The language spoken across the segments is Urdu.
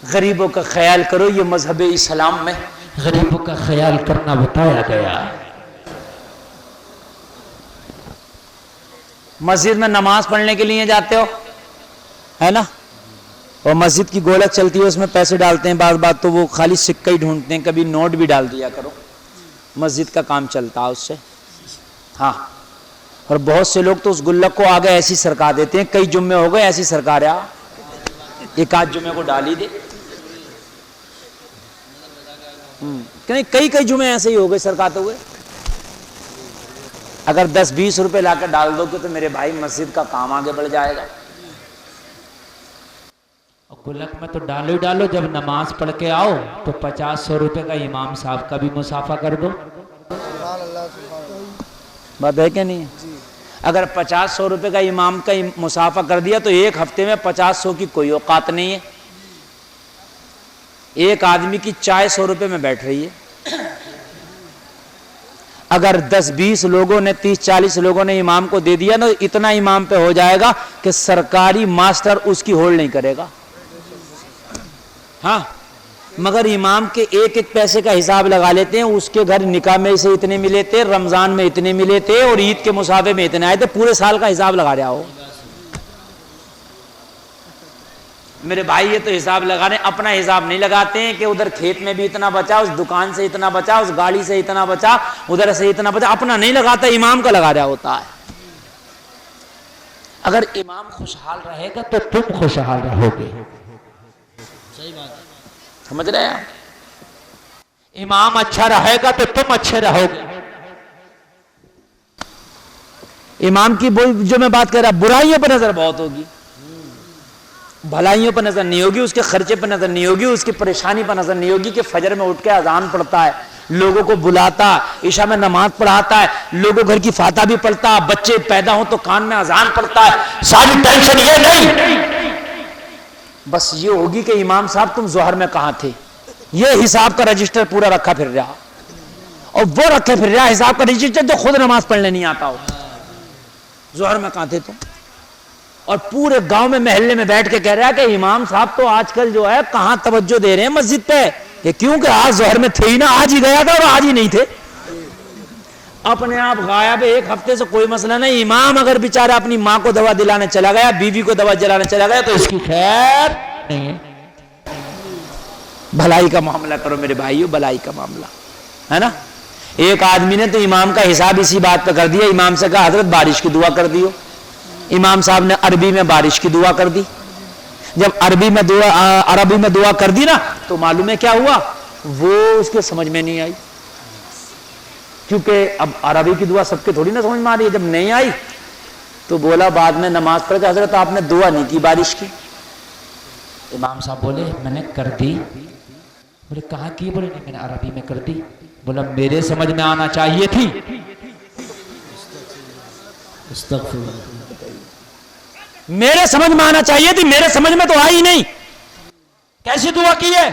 غریبوں کا خیال کرو، یہ مذہب اسلام میں غریبوں کا خیال کرنا بتایا گیا۔ مسجد میں نماز پڑھنے کے لیے جاتے ہو ہے نا، اور مسجد کی گولک چلتی ہے، اس میں پیسے ڈالتے ہیں، بعض بات تو وہ خالی سکہ ہی ڈھونڈتے ہیں، کبھی نوٹ بھی ڈال دیا کرو، مسجد کا کام چلتا ہے اس سے۔ ہاں، اور بہت سے لوگ تو اس گلک کو آگے ایسی سرکا دیتے ہیں، کئی جمعے ہو گئے ایسی سرکا رہا، ایک آدھ جمعے کو ڈال ہی دے، کئی جمعے ایسے ہی ہو گئے سرکاتے ہوئے۔ اگر 10-20 روپے لا کر ڈال دو گے تو میرے بھائی مسجد کا کام آگے بڑھ جائے گا۔ گلک میں تو ڈالو ہی ڈالو، جب نماز پڑھ کے آؤ تو 50-100 روپے کا امام صاحب کا بھی مسافہ کر دو۔ بات ہے کہ نہیں؟ اگر 50-100 روپے کا امام کا مسافہ کر دیا تو ایک ہفتے میں 50-100 کی کوئی اوقات نہیں ہے، ایک آدمی کی چائے 100 روپے میں بیٹھ رہی ہے۔ اگر 10-20 لوگوں نے 30-40 لوگوں نے امام کو دے دیا نا، اتنا امام پہ ہو جائے گا کہ سرکاری ماسٹر اس کی ہولڈ نہیں کرے گا۔ ہاں، مگر امام کے ایک ایک پیسے کا حساب لگا لیتے ہیں، اس کے گھر نکاح میں سے اتنے ملے تھے، رمضان میں اتنے ملے تھے، اور عید کے مسافے میں اتنے آئے تھے، پورے سال کا حساب لگا رہا ہو۔ میرے بھائی یہ تو حساب لگانے، اپنا حساب نہیں لگاتے ہیں کہ ادھر کھیت میں بھی اتنا بچا، اس دکان سے اتنا بچا، اس گاڑی سے اتنا بچا، ادھر سے اتنا بچا، اپنا نہیں لگاتا، امام کا لگا رہا ہوتا ہے۔ اگر امام خوشحال رہے گا تو تم خوشحال رہو گے، سمجھ رہے ہیں؟ امام اچھا رہے گا تو تم اچھے رہو گے۔ امام کی جو میں بات کر رہا، برائیوں پر نظر بہت ہوگی، بھلائیوں پر نظر نہیں ہوگی، اس کے خرچے پر نظر نہیں ہوگی، اس کی پریشانی پر نظر نہیں ہوگی کہ فجر میں اٹھ کے اذان پڑھتا ہے، لوگوں کو بلاتا، عشاء میں نماز پڑھاتا ہے، لوگوں گھر کی فاتحہ بھی پڑھتا، بچے پیدا ہوں تو کان میں اذان پڑھتا ہے، ساری ٹینشن یہ نہیں، بس یہ ہوگی کہ امام صاحب تم ظہر میں کہاں تھے، یہ حساب کا رجسٹر پورا رکھا پھر رہا، اور وہ رکھے پھر رہا حساب کا رجسٹر جو خود نماز پڑھنے نہیں آتا ہو، ظہر میں کہاں تھے تم، اور پورے گاؤں میں محلے میں بیٹھ کے کہہ رہا ہے کہ امام صاحب تو آج کل جو ہے کہاں توجہ دے رہے ہیں مسجد پہ، کہ کیونکہ آج ظہر میں تھے ہی نا، آج ہی گیا تھا اور آج ہی نہیں تھے، اپنے آپ غائب ہے، ایک ہفتے سے کوئی مسئلہ نہیں۔ امام اگر بیچارہ اپنی ماں کو دوا دلانے چلا گیا، بیوی کو دوا دلانے چلا گیا تو اس کی خیر نہیں ہے۔ بھلائی کا معاملہ کرو میرے بھائیو، بھلائی کا معاملہ ہے نا۔ ایک آدمی نے تو امام کا حساب اسی بات پہ کر دیا، امام سے کہا حضرت بارش کی دعا کر دیو، امام صاحب نے عربی میں بارش کی دعا کر دی، جب عربی میں دعا کر دی نا تو معلوم ہے کیا ہوا، وہ اس کے سمجھ میں نہیں آئی، کیونکہ اب عربی کی دعا سب کے تھوڑی نہ سمجھ میں آ رہی ہے، جب نہیں آئی تو بولا بعد میں نماز پڑھ کے حضرت آپ نے دعا نہیں کی بارش کی، امام صاحب بولے میں نے کر دی، بولے کہاں کی، بولے نہیں میں نے عربی میں کر دی، بولا میرے سمجھ میں آنا چاہیے تھی، میرے سمجھ میں آنا چاہیے تھی، میرے سمجھ میں تو آئی نہیں، کیسی دعا کی ہے؟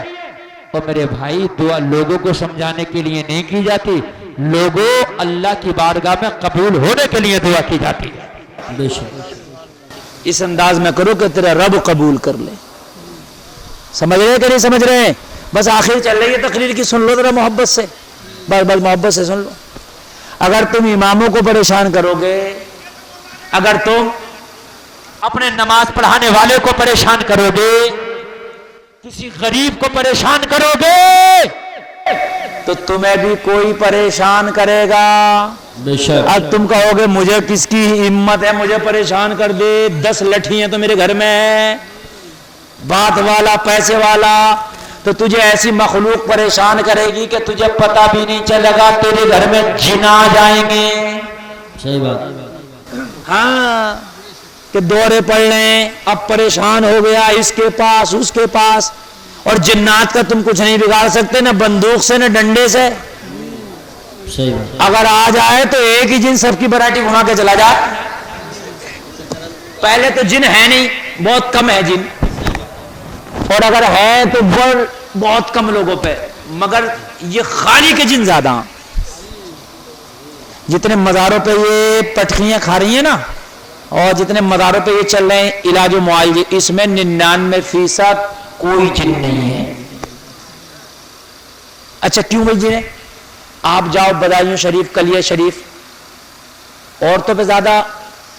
اور میرے بھائی دعا لوگوں کو سمجھانے کے لیے نہیں کی جاتی، لوگوں اللہ کی بارگاہ میں قبول ہونے کے لیے دعا کی جاتی ہے۔ اس انداز میں کرو کہ تیرا رب قبول کر لے، سمجھ رہے کہ نہیں سمجھ رہے ہیں؟ بس آخر چل رہی ہے تقریر کی، سن لو ذرا محبت سے، بس محبت سے سن لو۔ اگر تم اماموں کو پریشان کرو گے، اگر تم اپنے نماز پڑھانے والے کو پریشان کرو گے، کسی غریب کو پریشان کرو گے تو تمہیں بھی کوئی پریشان کرے گا۔ اب تم کہو گے مجھے کس کی ہمت ہے مجھے پریشان کر دے، 10 لٹھی ہیں تو میرے گھر میں، بات والا پیسے والا، تو تجھے ایسی مخلوق پریشان کرے گی کہ تجھے پتہ بھی نہیں چلے گا، تیرے گھر میں جن آ جائیں گے۔ صحیح بات، ہاں، کہ دورے پڑ لیں، اب پریشان ہو گیا اس کے پاس اس کے پاس، اور جنات کا تم کچھ نہیں بگاڑ سکتے، نہ بندوق سے نہ ڈنڈے سے، اگر آ جائے تو ایک ہی جن سب کی برائٹی گھما کے چلا جائے۔ پہلے تو جن ہے نہیں، بہت کم ہے جن، اور اگر ہے تو بہت کم لوگوں پہ، مگر یہ خالی کے جن زیادہ ہیں۔ جتنے مزاروں پہ یہ پٹخیاں کھا رہی ہیں نا، اور جتنے مزاروں پہ یہ چل رہے ہیں علاج و معالجے، اس میں 99% کوئی جن نہیں ہے. اچھا کیوں بھائی جن ہے؟ آپ جاؤ بدایوں شریف، کلیہ شریف، عورتوں پہ زیادہ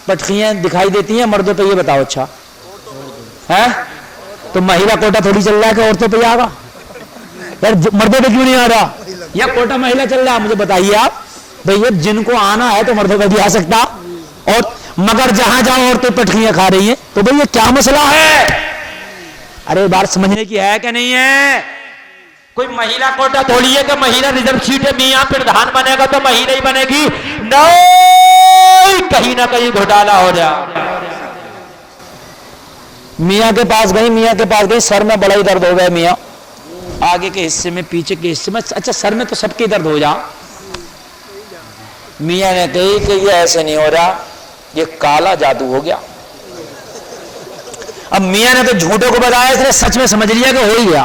پٹخیاں دکھائی دیتی ہیں مردوں پہ؟ یہ بتاؤ. اچھا ہے تو مہیلا کوٹا تھوڑی چل رہا ہے کہ عورتوں پہ آ رہا یار، مردوں پہ کیوں نہیں آ رہا؟ یا کوٹا مہیلا چل رہا ہے؟ مجھے بتائیے آپ بھئی، یہ جن کو آنا ہے تو مردوں پہ بھی آ سکتا، اور مگر جہاں جہاں عورتیں پٹخیاں کھا رہی ہیں تو بھئی یہ کیا مسئلہ ہے؟ ارے بات سمجھنے کی ہے کہ نہیں ہے؟ کوئی مہیلا کوٹا تھوڑی ہے کہ مہیلا ریزرو سیٹ ہے، میاں پردھان بنے گا تو مہیلا ہی بنے گی. نہیں، کہیں نہ کہیں گھوٹالا ہو جائے. میاں کے پاس گئی، سر میں بڑا ہی درد ہو گیا میاں، آگے کے حصے میں، پیچھے کے حصے میں. اچھا سر میں تو سب کے درد ہو جا. میاں نے کہی کہ یہ ایسے نہیں ہو رہا، یہ کالا جادو ہو گیا. اب میاں نے تو جھوٹوں کو بتایا، اس نے سچ میں سمجھ لیا کہ ہو ہی گیا.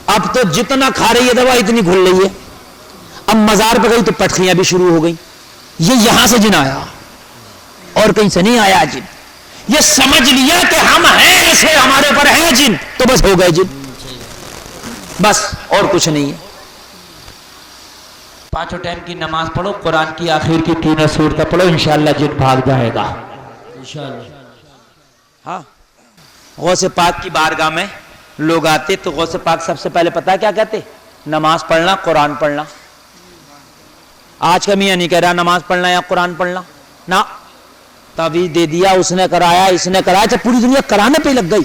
اب تو جتنا کھا رہی ہے دوا اتنی گھل رہی ہے. اب مزار پہ گئی تو پٹخیاں بھی شروع ہو گئی. یہ یہاں سے جن آیا اور کہیں سے نہیں آیا جن. یہ سمجھ لیا کہ ہم ہیں ایسے، ہمارے پر ہیں جن، تو بس ہو گئے جن، بس اور کچھ نہیں ہے. پانچوں ٹائم کی نماز پڑھو، قرآن کی آخر کی 3 سورتیں پڑھو، انشاءاللہ جن بھاگ جائے گا انشاءاللہ. ہاں غوث پاک کی بارگاہ میں لوگ آتے تو غوث پاک سب سے پہلے پتا کیا کہتے؟ نماز پڑھنا، قرآن پڑھنا. آج کا میاں نہیں کہہ رہا نماز پڑھنا یا قرآن پڑھنا، نہ تعویذ دے دیا، اس نے کرایا، اس نے کرایا. جب پوری دنیا کرانے پہ لگ گئی،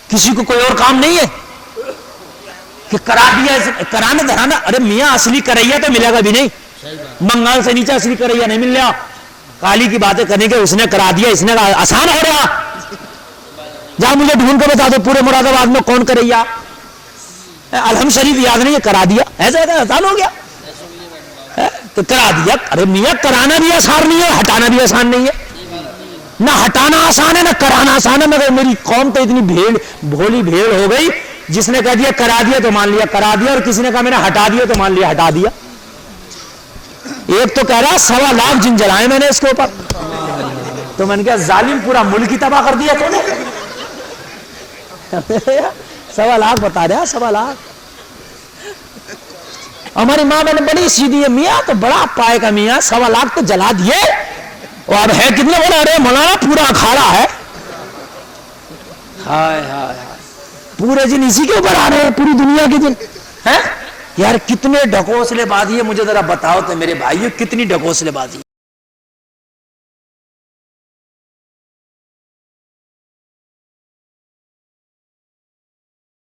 کسی کو کوئی اور کام نہیں ہے کہ کرا دیا کرانے دھرانا. ارے میاں اصلی کریا تو ملے گا بھی نہیں، بنگال سے نیچے اصلی کریا نہیں مل رہا. کالی کی باتیں کرنے کے اس نے کرا دیا، اس نے آسان ہو رہا. جہاں مجھے ڈھونڈ کے بتا دو پورے مراد آباد میں کون کریا. الحمد شریف یاد نہیں ہے، کرا دیا، ایسا آسان ہو گیا تو کرا دیا. ارے میاں کرانا بھی آسان نہیں ہے، ہٹانا بھی آسان نہیں ہے. نہ ہٹانا آسان ہے نہ کرانا آسان ہے. مگر میری قوم تو اتنی بھولی بھیڑ ہو گئی، جس نے کہہ دیا کرا دیا تو مان لیا کرا دیا، اور کسی نے کہا میں نے ہٹا دیا تو مان لیا ہٹا دیا. ایک تو کہہ رہا 1.25 لاکھ جن جلائے میں نے اس کے اوپر، تو میں نے کہا ظالم پورا ملک ہی تباہ کر دیا تو نے. 1.25 لاکھ بتا رہا، 1.25 لاکھ. ہماری ماں میں نے بڑی سیدھی ہے، میاں تو بڑا پائے کا میاں، 1.25 لاکھ تو جلا دیے. اور اب ہے کتنے بڑا؟ ارے مولانا پورا اکھاڑا ہے. ہائے ہائے پورے جن اسی کے اوپر آ رہے ہیں، پوری دنیا کے جن ہیں. یار کتنے ڈھکوسلے بازی ہے، مجھے ذرا بتاؤ تو میرے بھائیو، کتنی ڈھکوسلے بازی.